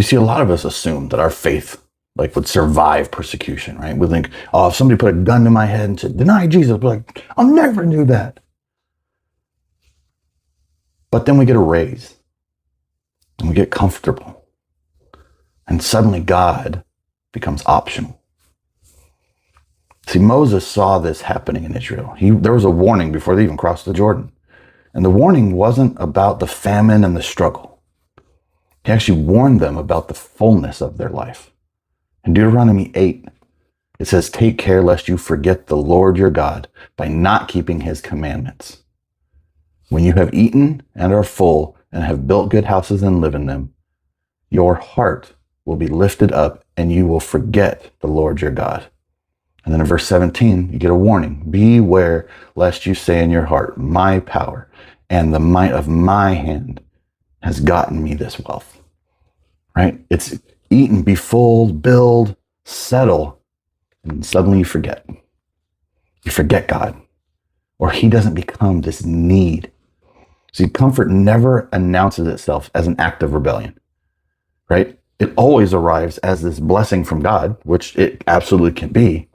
see, a lot of us assume that our faith would survive persecution, right? We think, oh, if somebody put a gun to my head and said, deny Jesus, we're like, I'll never do that. But then we get a raise and we get comfortable. And suddenly God becomes optional. See, Moses saw this happening in Israel. There was a warning before they even crossed the Jordan. And the warning wasn't about the famine and the struggle. He actually warned them about the fullness of their life. In Deuteronomy 8, it says, take care lest you forget the Lord your God by not keeping his commandments. When you have eaten and are full and have built good houses and live in them, your heart will be lifted up and you will forget the Lord your God. And then in verse 17, you get a warning. Beware lest you say in your heart, my power and the might of my hand has gotten me this wealth. Right? It's eat and be full, build, settle, and suddenly you forget. You forget God, or he doesn't become this need. See, comfort never announces itself as an act of rebellion, right? It always arrives as this blessing from God, which it absolutely can be.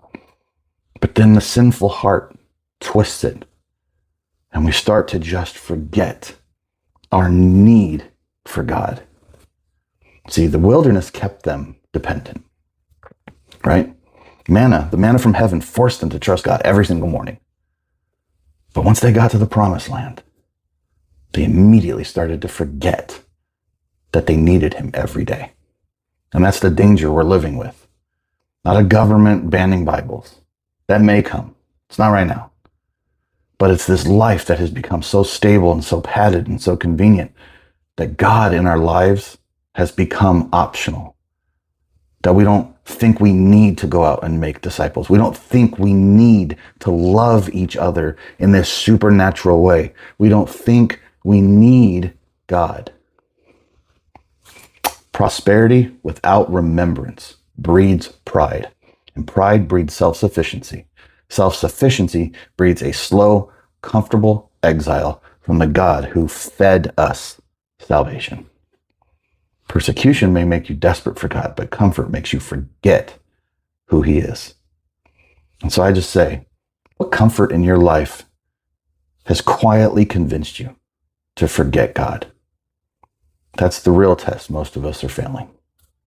But then the sinful heart twists it, and we start to just forget our need for God. See, the wilderness kept them dependent, right? The manna from heaven forced them to trust God every single morning. But once they got to the promised land, they immediately started to forget that they needed him every day. And that's the danger we're living with. Not a government banning Bibles. That may come. It's not right now. But it's this life that has become so stable and so padded and so convenient that God in our lives has become optional. That we don't think we need to go out and make disciples. We don't think we need to love each other in this supernatural way. We don't think we need God. Prosperity without remembrance breeds pride, and pride breeds self-sufficiency. Self-sufficiency breeds a slow, comfortable exile from the God who fed us salvation. Persecution may make you desperate for God, but comfort makes you forget who he is. And so I just say, what comfort in your life has quietly convinced you to forget God? That's the real test most of us are failing.